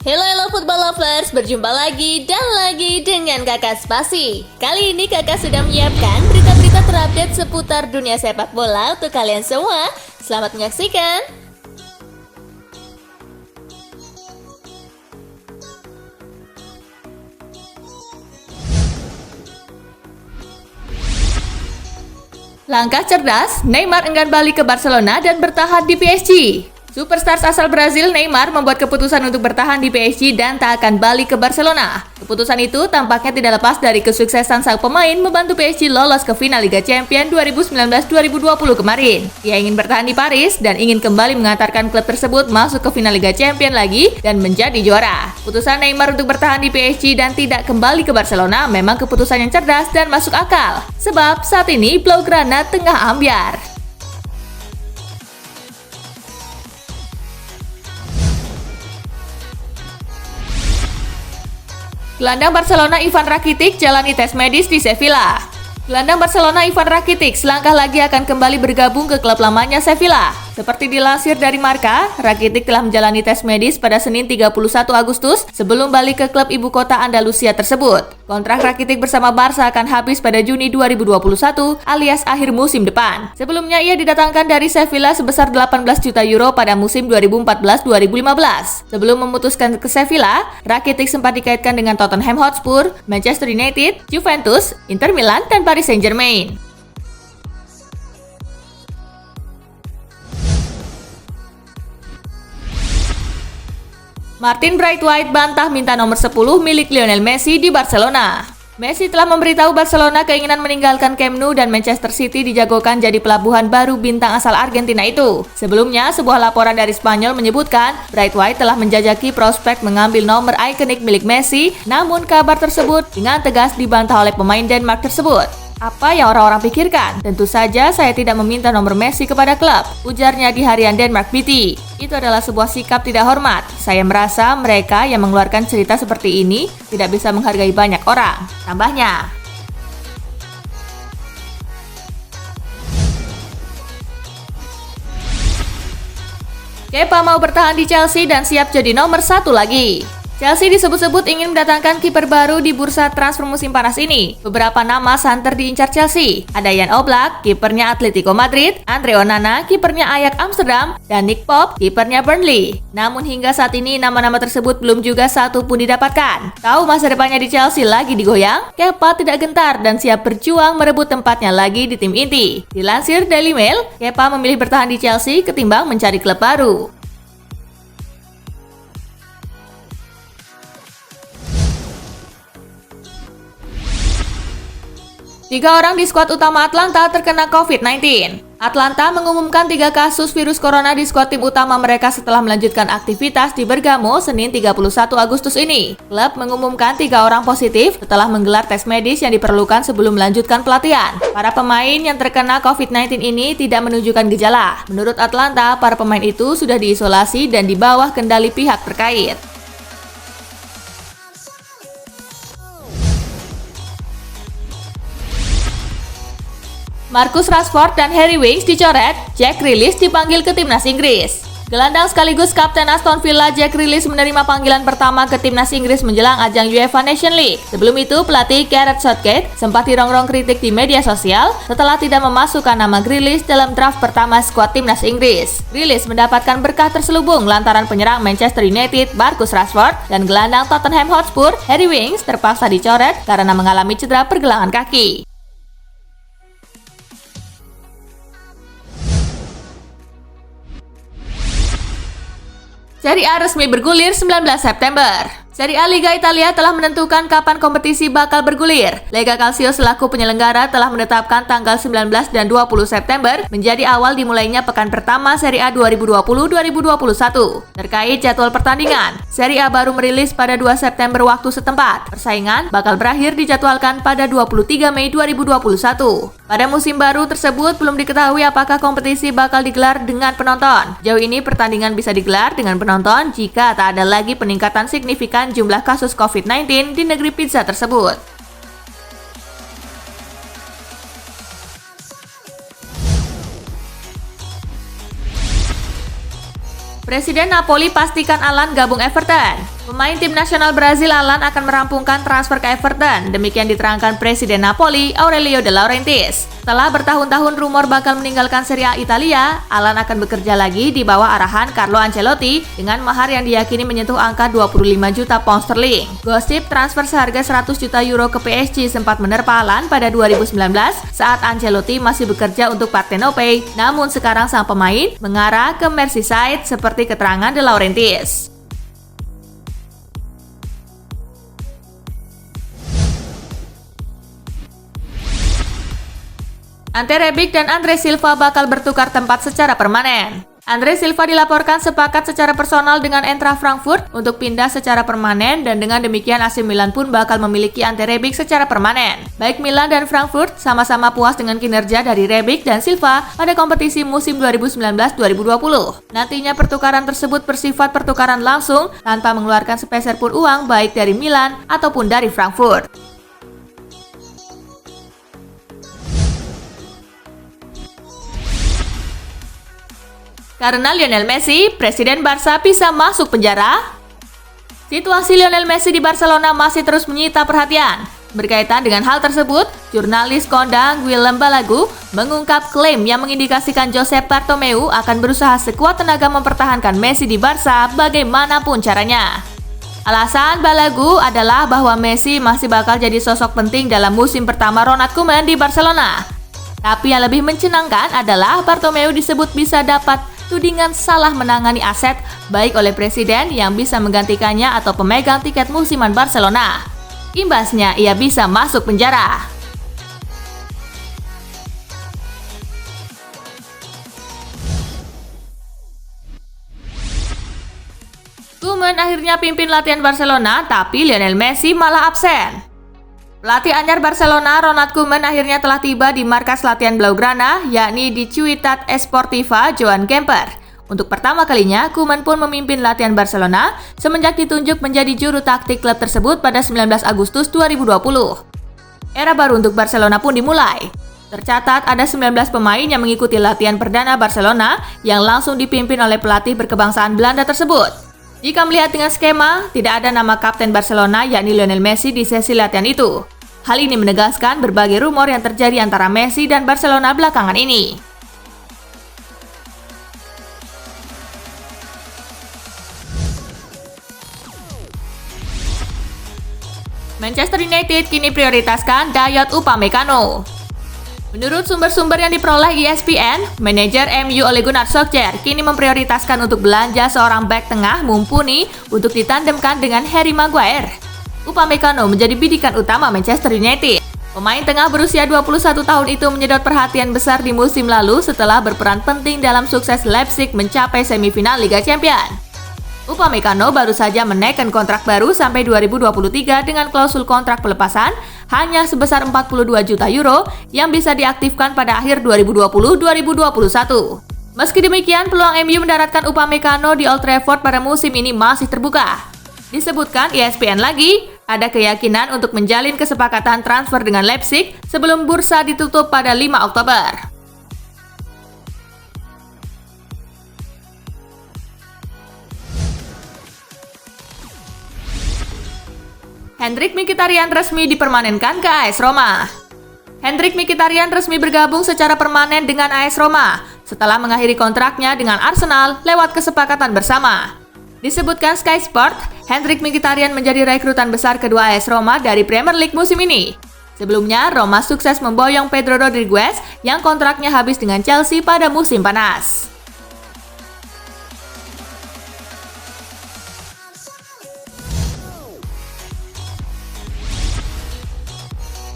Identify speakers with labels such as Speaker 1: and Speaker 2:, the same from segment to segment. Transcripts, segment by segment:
Speaker 1: Hello football lovers, berjumpa lagi dan lagi dengan Kakak Spasi. Kali ini Kakak sudah menyiapkan berita-berita terupdate seputar dunia sepak bola untuk kalian semua. Selamat menyaksikan. Langkah cerdas, Neymar enggan balik ke Barcelona dan bertahan di PSG. Superstars asal Brazil Neymar membuat keputusan untuk bertahan di PSG dan tak akan balik ke Barcelona. Keputusan itu tampaknya tidak lepas dari kesuksesan sang pemain membantu PSG lolos ke final Liga Champions 2019-2020 kemarin. Ia ingin bertahan di Paris dan ingin kembali mengantarkan klub tersebut masuk ke final Liga Champions lagi dan menjadi juara. Keputusan Neymar untuk bertahan di PSG dan tidak kembali ke Barcelona memang keputusan yang cerdas dan masuk akal. Sebab saat ini Blaugrana tengah ambyar. Gelandang Barcelona Ivan Rakitic jalani tes medis di Sevilla. Gelandang Barcelona Ivan Rakitic selangkah lagi akan kembali bergabung ke klub lamanya Sevilla. Seperti dilansir dari Marca, Rakitic telah menjalani tes medis pada Senin 31 Agustus sebelum balik ke klub ibu kota Andalusia tersebut. Kontrak Rakitic bersama Barca akan habis pada Juni 2021 alias akhir musim depan. Sebelumnya ia didatangkan dari Sevilla sebesar 18 juta euro pada musim 2014-2015. Sebelum memutuskan ke Sevilla, Rakitic sempat dikaitkan dengan Tottenham Hotspur, Manchester United, Juventus, Inter Milan, dan Paris Saint-Germain. Martin Braithwaite bantah minta nomor 10 milik Lionel Messi di Barcelona. Messi telah memberitahu Barcelona keinginan meninggalkan Camp Nou dan Manchester City dijagokan jadi pelabuhan baru bintang asal Argentina itu. Sebelumnya, sebuah laporan dari Spanyol menyebutkan Braithwaite telah menjajaki prospek mengambil nomor ikonik milik Messi, namun kabar tersebut dengan tegas dibantah oleh pemain Denmark tersebut. Apa yang orang-orang pikirkan? Tentu saja saya tidak meminta nomor Messi kepada klub, ujarnya di harian Denmark BT. Itu adalah sebuah sikap tidak hormat. Saya merasa mereka yang mengeluarkan cerita seperti ini tidak bisa menghargai banyak orang, tambahnya. Kepa mau bertahan di Chelsea dan siap jadi nomor 1 lagi. Chelsea disebut-sebut ingin mendatangkan kiper baru di bursa transfer musim panas ini. Beberapa nama santer diincar Chelsea. Ada Jan Oblak, kipernya Atletico Madrid, Andre Onana, kipernya Ajax Amsterdam, dan Nick Pope, kipernya Burnley. Namun hingga saat ini nama-nama tersebut belum juga satu pun didapatkan. Tahu masa depannya di Chelsea lagi digoyang? Kepa tidak gentar dan siap berjuang merebut tempatnya lagi di tim inti. Dilansir Daily Mail, Kepa memilih bertahan di Chelsea ketimbang mencari klub baru. Tiga orang di skuad utama Atlanta terkena COVID-19. Atlanta mengumumkan 3 kasus virus corona di skuad tim utama mereka setelah melanjutkan aktivitas di Bergamo Senin 31 Agustus ini. Klub mengumumkan 3 orang positif setelah menggelar tes medis yang diperlukan sebelum melanjutkan pelatihan. Para pemain yang terkena COVID-19 ini tidak menunjukkan gejala. Menurut Atlanta, para pemain itu sudah diisolasi dan di bawah kendali pihak terkait. Marcus Rashford dan Harry Winks dicoret, Jack Grealish dipanggil ke timnas Inggris. Gelandang sekaligus kapten Aston Villa Jack Grealish menerima panggilan pertama ke timnas Inggris menjelang ajang UEFA Nations League. Sebelum itu, pelatih Gareth Southgate sempat dirongrong kritik di media sosial setelah tidak memasukkan nama Grealish dalam draft pertama skuad timnas Inggris. Grealish mendapatkan berkah terselubung lantaran penyerang Manchester United Marcus Rashford dan gelandang Tottenham Hotspur Harry Winks terpaksa dicoret karena mengalami cedera pergelangan kaki. Serie A resmi bergulir 19 September. Serie A Liga Italia telah menentukan kapan kompetisi bakal bergulir. Lega Calcio selaku penyelenggara telah menetapkan tanggal 19 dan 20 September menjadi awal dimulainya pekan pertama Serie A 2020-2021. Terkait jadwal pertandingan, Serie A baru merilis pada 2 September waktu setempat. Persaingan bakal berakhir dijadwalkan pada 23 Mei 2021. Pada musim baru tersebut belum diketahui apakah kompetisi bakal digelar dengan penonton. Jauh ini pertandingan bisa digelar dengan penonton jika tak ada lagi peningkatan signifikan jumlah kasus COVID-19 di negeri pizza tersebut. Presiden Napoli pastikan Alan gabung Everton. Pemain tim nasional Brazil Alan akan merampungkan transfer ke Everton, demikian diterangkan Presiden Napoli Aurelio De Laurentiis. Setelah bertahun-tahun rumor bakal meninggalkan Serie A Italia, Alan akan bekerja lagi di bawah arahan Carlo Ancelotti dengan mahar yang diyakini menyentuh angka 25 juta pound sterling. Gosip transfer seharga 100 juta euro ke PSG sempat menerpa Alan pada 2019 saat Ancelotti masih bekerja untuk Partenope, namun sekarang sang pemain mengarah ke Merseyside seperti keterangan De Laurentiis. Ante Rebic dan Andre Silva bakal bertukar tempat secara permanen. Andre Silva dilaporkan sepakat secara personal dengan Eintracht Frankfurt untuk pindah secara permanen dan dengan demikian AC Milan pun bakal memiliki Ante Rebic secara permanen. Baik Milan dan Frankfurt sama-sama puas dengan kinerja dari Rebic dan Silva pada kompetisi musim 2019-2020. Nantinya pertukaran tersebut bersifat pertukaran langsung tanpa mengeluarkan sepeser pun uang baik dari Milan ataupun dari Frankfurt. Karena Lionel Messi, Presiden Barca bisa masuk penjara? Situasi Lionel Messi di Barcelona masih terus menyita perhatian. Berkaitan dengan hal tersebut, jurnalis kondang Willem Balagu mengungkap klaim yang mengindikasikan Josep Bartomeu akan berusaha sekuat tenaga mempertahankan Messi di Barca bagaimanapun caranya. Alasan Balagu adalah bahwa Messi masih bakal jadi sosok penting dalam musim pertama Ronald Koeman di Barcelona. Tapi yang lebih mencenangkan adalah Bartomeu disebut bisa dapat tudingan salah menangani aset baik oleh presiden yang bisa menggantikannya atau pemegang tiket musiman Barcelona. Imbasnya ia bisa masuk penjara. Koeman akhirnya pimpin latihan Barcelona, tapi Lionel Messi malah absen. Pelatih anyar Barcelona, Ronald Koeman akhirnya telah tiba di markas latihan Blaugrana, yakni di Ciutat Esportiva Joan Gamper. Untuk pertama kalinya, Koeman pun memimpin latihan Barcelona semenjak ditunjuk menjadi juru taktik klub tersebut pada 19 Agustus 2020. Era baru untuk Barcelona pun dimulai. Tercatat ada 19 pemain yang mengikuti latihan perdana Barcelona yang langsung dipimpin oleh pelatih berkebangsaan Belanda tersebut. Jika melihat dengan skema, tidak ada nama kapten Barcelona yakni Lionel Messi di sesi latihan itu. Hal ini menegaskan berbagai rumor yang terjadi antara Messi dan Barcelona belakangan ini. Manchester United kini prioritaskan Dayot Upamecano. Menurut sumber-sumber yang diperoleh ESPN, manajer MU Ole Gunnar Solskjaer kini memprioritaskan untuk belanja seorang bek tengah mumpuni untuk ditandemkan dengan Harry Maguire. Upamecano menjadi bidikan utama Manchester United. Pemain tengah berusia 21 tahun itu menyedot perhatian besar di musim lalu setelah berperan penting dalam sukses Leipzig mencapai semifinal Liga Champions. Upamecano baru saja menaikkan kontrak baru sampai 2023 dengan klausul kontrak pelepasan hanya sebesar 42 juta euro yang bisa diaktifkan pada akhir 2020-2021. Meski demikian, peluang MU mendaratkan Upamecano di Old Trafford pada musim ini masih terbuka. Disebutkan ESPN lagi, ada keyakinan untuk menjalin kesepakatan transfer dengan Leipzig sebelum bursa ditutup pada 5 Oktober. Hendrik Mkhitaryan resmi dipermanenkan ke AS Roma. Hendrik Mkhitaryan resmi bergabung secara permanen dengan AS Roma setelah mengakhiri kontraknya dengan Arsenal lewat kesepakatan bersama. Disebutkan Sky Sport, Hendrik Mkhitaryan menjadi rekrutan besar kedua AS Roma dari Premier League musim ini. Sebelumnya, Roma sukses memboyong Pedro Rodriguez yang kontraknya habis dengan Chelsea pada musim panas.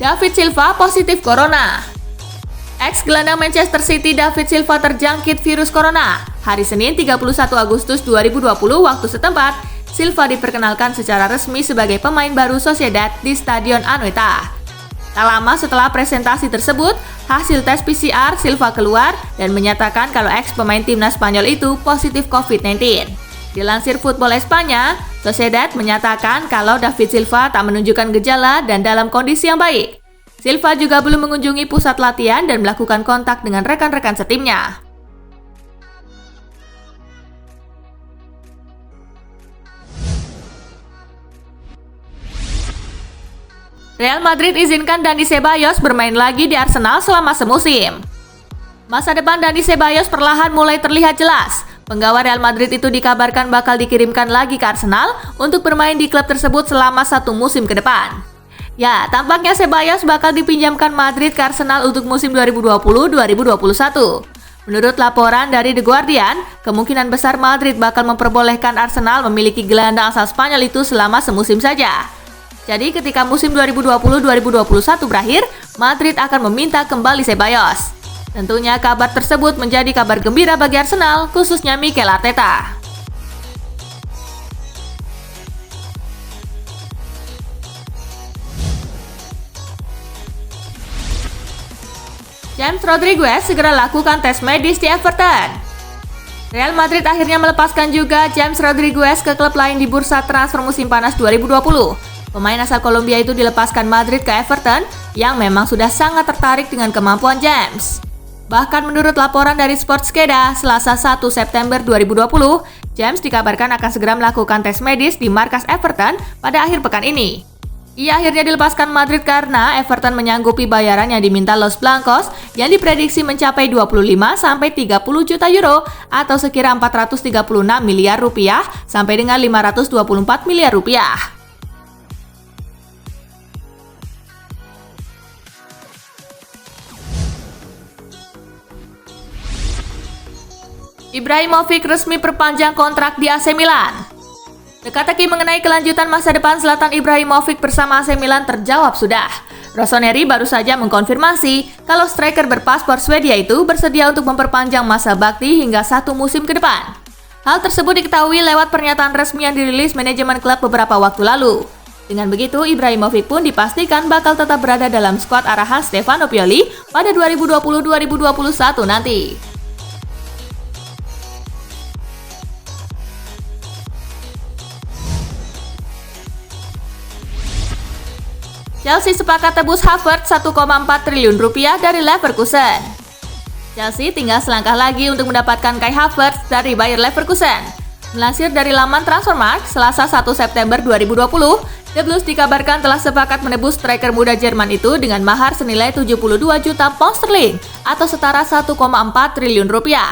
Speaker 1: David Silva positif corona. Ex-gelandang Manchester City David Silva terjangkit virus corona. Hari Senin 31 Agustus 2020 waktu setempat, Silva diperkenalkan secara resmi sebagai pemain baru Sociedad di Stadion Anoeta. Tak lama setelah presentasi tersebut, hasil tes PCR Silva keluar dan menyatakan kalau ex-pemain timnas Spanyol itu positif COVID-19. Dilansir Football Espanya, Sociedad menyatakan kalau David Silva tak menunjukkan gejala dan dalam kondisi yang baik. Silva juga belum mengunjungi pusat latihan dan melakukan kontak dengan rekan-rekan setimnya. Real Madrid izinkan Dani Ceballos bermain lagi di Arsenal selama semusim. Masa depan Dani Ceballos perlahan mulai terlihat jelas. Penggawa Real Madrid itu dikabarkan bakal dikirimkan lagi ke Arsenal untuk bermain di klub tersebut selama 1 musim ke depan. Ya, tampaknya Ceballos bakal dipinjamkan Madrid ke Arsenal untuk musim 2020-2021. Menurut laporan dari The Guardian, kemungkinan besar Madrid bakal memperbolehkan Arsenal memiliki gelandang asal Spanyol itu selama semusim saja. Jadi ketika musim 2020-2021 berakhir, Madrid akan meminta kembali Ceballos. Tentunya kabar tersebut menjadi kabar gembira bagi Arsenal, khususnya Mikel Arteta. James Rodriguez segera lakukan tes medis di Everton. Real Madrid akhirnya melepaskan juga James Rodriguez ke klub lain di bursa transfer musim panas 2020. Pemain asal Kolombia itu dilepaskan Madrid ke Everton yang memang sudah sangat tertarik dengan kemampuan James. Bahkan menurut laporan dari Sportskeda, Selasa 1 September 2020, James dikabarkan akan segera melakukan tes medis di markas Everton pada akhir pekan ini. Ia akhirnya dilepaskan Madrid karena Everton menyanggupi bayaran yang diminta Los Blancos yang diprediksi mencapai 25-30 juta euro atau sekira 436 miliar rupiah sampai dengan 524 miliar rupiah. Ibrahimovic resmi perpanjang kontrak di AC Milan. Teka-teki mengenai kelanjutan masa depan Zlatan Ibrahimovic bersama AC Milan terjawab sudah. Rossoneri baru saja mengkonfirmasi kalau striker berpaspor Swedia itu bersedia untuk memperpanjang masa bakti hingga 1 musim ke depan. Hal tersebut diketahui lewat pernyataan resmi yang dirilis manajemen klub beberapa waktu lalu. Dengan begitu, Ibrahimovic pun dipastikan bakal tetap berada dalam skuad arahan Stefano Pioli pada 2020-2021 nanti. Chelsea sepakat tebus Havertz 1,4 triliun rupiah dari Leverkusen. Chelsea tinggal selangkah lagi untuk mendapatkan Kai Havertz dari Bayer Leverkusen. Melansir dari laman Transfermarkt, Selasa 1 September 2020, The Blues dikabarkan telah sepakat menebus striker muda Jerman itu dengan mahar senilai 72 juta pound sterling atau setara 1,4 triliun rupiah.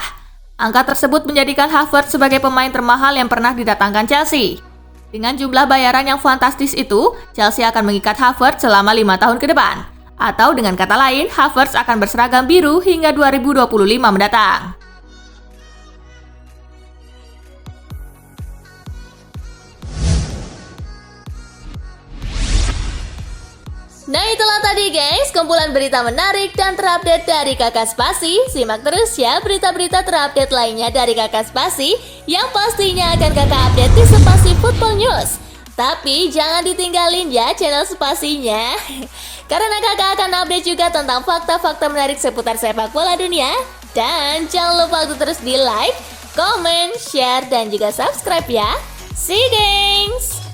Speaker 1: Angka tersebut menjadikan Havertz sebagai pemain termahal yang pernah didatangkan Chelsea. Dengan jumlah bayaran yang fantastis itu, Chelsea akan mengikat Havertz selama 5 tahun ke depan. Atau dengan kata lain, Havertz akan berseragam biru hingga 2025 mendatang. Nah itulah tadi guys, kumpulan berita menarik dan terupdate dari Kakak Spasi. Simak terus ya berita-berita terupdate lainnya dari Kakak Spasi yang pastinya akan Kakak update di Spasi Football News. Tapi jangan ditinggalin ya channel Spasinya, karena Kakak akan update juga tentang fakta-fakta menarik seputar sepak bola dunia. Dan jangan lupa untuk terus di like, comment, share, dan juga subscribe ya. See you guys!